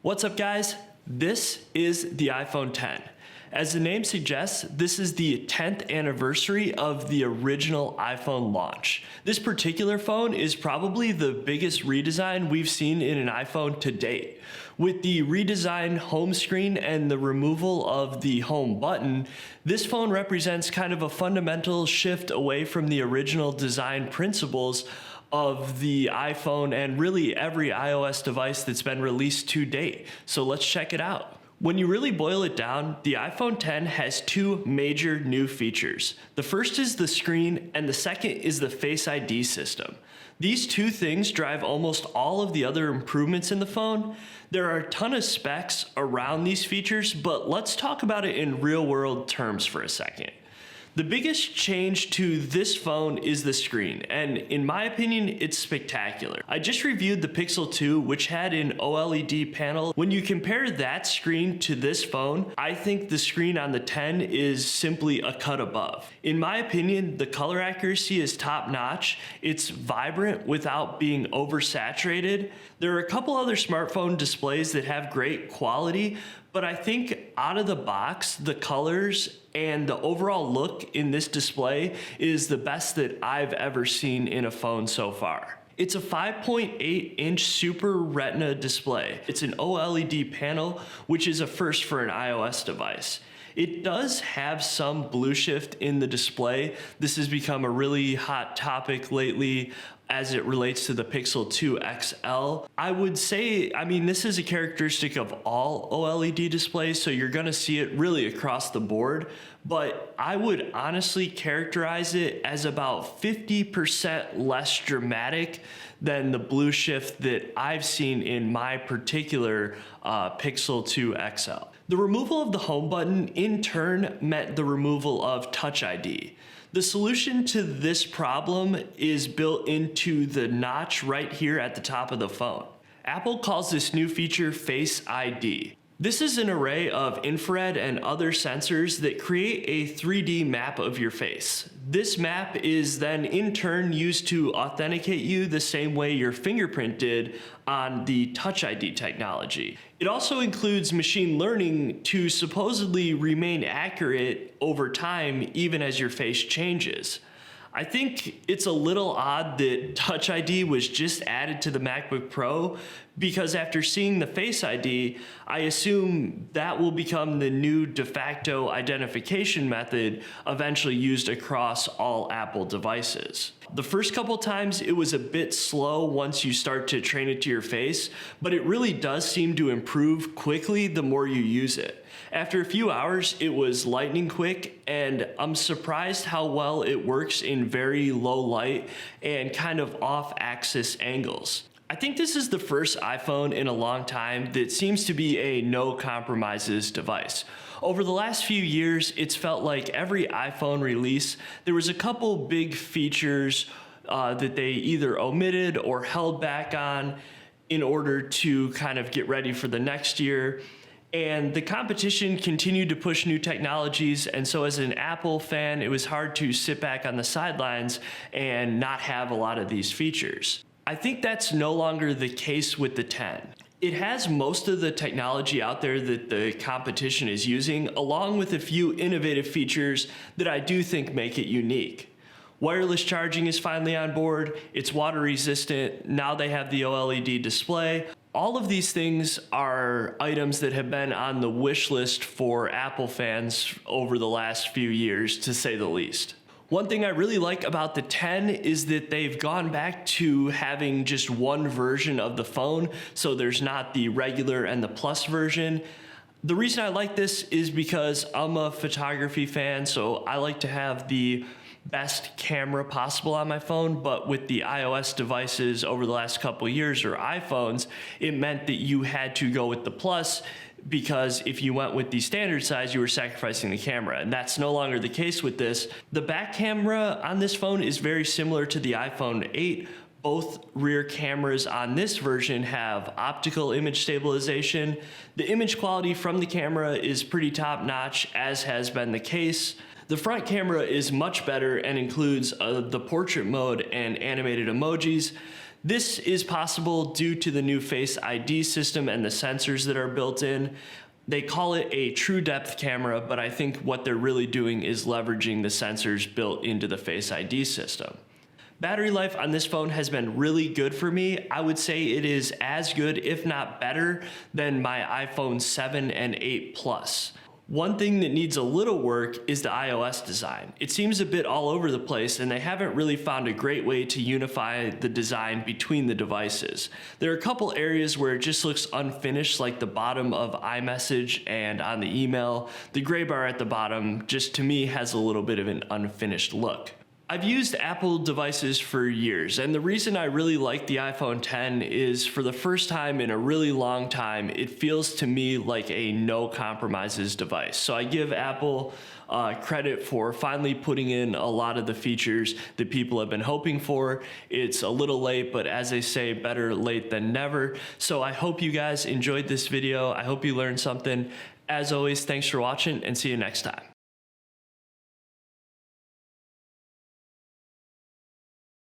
What's up, guys? This is the iPhone X. As the name suggests, this is the 10th anniversary of the original iPhone launch. This particular phone is probably the biggest redesign we've seen in an iPhone to date. With the redesigned home screen and the removal of the home button, this phone represents kind of a fundamental shift away from the original design principles of the iPhone and really every iOS device that's been released to date. So let's check it out. When you really boil it down, the iPhone X has two major new features. The first is the screen, and the second is the Face ID system. These two things drive almost all of the other improvements in the phone. There are a ton of specs around these features, but let's talk about it in real-world terms for a second. The biggest change to this phone is the screen, and in my opinion, it's spectacular. I just reviewed the Pixel 2, which had an OLED panel. When you compare that screen to this phone, I think the screen on the 10 is simply a cut above. In my opinion, the color accuracy is top notch. It's vibrant without being oversaturated. There are a couple other smartphone displays that have great quality, but I think out of the box, the colors and the overall look in this display is the best that I've ever seen in a phone so far. It's a 5.8-inch Super Retina display. It's an OLED panel, which is a first for an iOS device. It does have some blue shift in the display. This has become a really hot topic lately as it relates to the Pixel 2 XL. I would say, this is a characteristic of all OLED displays, so you're gonna see it really across the board, but I would honestly characterize it as about 50% less dramatic than the blue shift that I've seen in my particular Pixel 2 XL. The removal of the home button in turn meant the removal of Touch ID. The solution to this problem is built into the notch right here at the top of the phone. Apple calls this new feature Face ID. This is an array of infrared and other sensors that create a 3D map of your face. This map is then in turn used to authenticate you the same way your fingerprint did on the Touch ID technology. It also includes machine learning to supposedly remain accurate over time even as your face changes. I think it's a little odd that Touch ID was just added to the MacBook Pro because after seeing the Face ID, I assume that will become the new de facto identification method eventually used across all Apple devices. The first couple times it was a bit slow once you start to train it to your face, but it really does seem to improve quickly the more you use it. After a few hours, it was lightning quick, and I'm surprised how well it works in very low light and kind of off-axis angles. I think this is the first iPhone in a long time that seems to be a no compromises device. Over the last few years, it's felt like every iPhone release, there was a couple big features that they either omitted or held back on in order to kind of get ready for the next year. And the competition continued to push new technologies, and so as an Apple fan, it was hard to sit back on the sidelines and not have a lot of these features. I think that's no longer the case with the 10. It has most of the technology out there that the competition is using, along with a few innovative features that I do think make it unique. Wireless charging is finally on board, it's water resistant, now they have the OLED display. All of these things are items that have been on the wish list for Apple fans over the last few years, to say the least. One thing I really like about the 10 is that they've gone back to having just one version of the phone, so there's not the regular and the plus version. The reason I like this is because I'm a photography fan, so I like to have the best camera possible on my phone, but with the iOS devices over the last couple of years, or iPhones, it meant that you had to go with the plus, because if you went with the standard size, you were sacrificing the camera, and that's no longer the case with this. The back camera on this phone is very similar to the iPhone 8. Both rear cameras on this version have optical image stabilization. The image quality from the camera is pretty top notch, as has been the case. The front camera is much better and includes the portrait mode and animated emojis. This is possible due to the new Face ID system and the sensors that are built in. They call it a true depth camera, but I think what they're really doing is leveraging the sensors built into the Face ID system. Battery life on this phone has been really good for me. I would say it is as good, if not better, than my iPhone 7 and 8 Plus. One thing that needs a little work is the iOS design. It seems a bit all over the place, and they haven't really found a great way to unify the design between the devices. There are a couple areas where it just looks unfinished, like the bottom of iMessage and on the email. The gray bar at the bottom just, to me, has a little bit of an unfinished look. I've used Apple devices for years, and the reason I really like the iPhone X is for the first time in a really long time, it feels to me like a no compromises device. So I give Apple credit for finally putting in a lot of the features that people have been hoping for. It's a little late, but as they say, better late than never. So I hope you guys enjoyed this video. I hope you learned something. As always, thanks for watching, and see you next time.